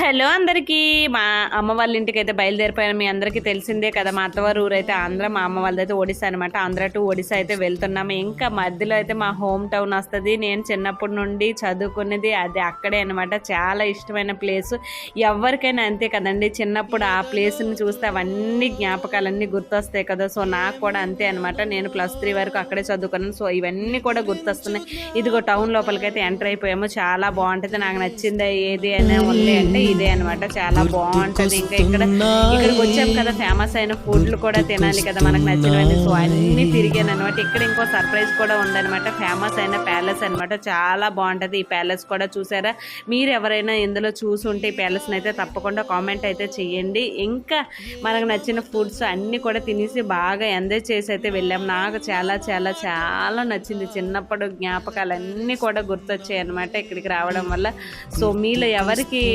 Hello అందరికీ. మా అమ్మ వాళ్ళ ఇంటికి అయితే బయలుదేరిపోయాను. మీ అందరికీ తెలిసిందే కదా, మా అత్తవారు ఊరు అయితే ఆంధ్ర, మా అమ్మ వాళ్ళదైతే ఒడిశా అనమాట. ఆంధ్ర టు ఒడిశా అయితే వెళ్తున్నాము. ఇంకా మధ్యలో అయితే మా హోమ్ టౌన్ వస్తుంది. నేను చిన్నప్పటి నుండి చదువుకునేది అది అక్కడే అనమాట. చాలా ఇష్టమైన ప్లేస్. ఎవరికైనా అంతే కదండి, చిన్నప్పుడు ఆ ప్లేస్ని చూస్తే అవన్నీ జ్ఞాపకాలన్నీ గుర్తొస్తాయి కదా. సో నాకు కూడా అంతే అనమాట. నేను +3 వరకు అక్కడే చదువుకున్నాను. సో ఇవన్నీ కూడా గుర్తొస్తున్నాయి. ఇదిగో టౌన్ లోపలికైతే ఎంటర్ అయిపోయాము. చాలా బాగుంటుంది. నాకు నచ్చింది ఏది అయినా ఉంది అంటే ఇదే అనమాట. చాలా బాగుంటది. ఇంకా ఇక్కడికి వచ్చాం కదా, ఫేమస్ అయిన ఫుడ్లు కూడా తినాలి కదా మనకు నచ్చినవన్నీ. సో అన్ని తిరిగాను అనమాట. ఇక్కడ ఇంకో సర్ప్రైజ్ కూడా ఉందనమాట. ఫేమస్ అయిన ప్యాలెస్ అనమాట. చాలా బాగుంటది ఈ ప్యాలెస్ కూడా. చూసారా? మీరు ఎవరైనా ఇందులో చూసుంటే ఈ ప్యాలెస్ని అయితే తప్పకుండా కామెంట్ అయితే చేయండి. ఇంకా మనకు నచ్చిన ఫుడ్స్ అన్నీ కూడా తినేసి బాగా ఎంజాయ్ చేసి అయితే వెళ్ళాం. నాకు చాలా చాలా చాలా నచ్చింది. చిన్నప్పుడు జ్ఞాపకాలన్నీ కూడా గుర్తొచ్చాయి అనమాట ఇక్కడికి రావడం వల్ల. సో మీలో ఎవరికి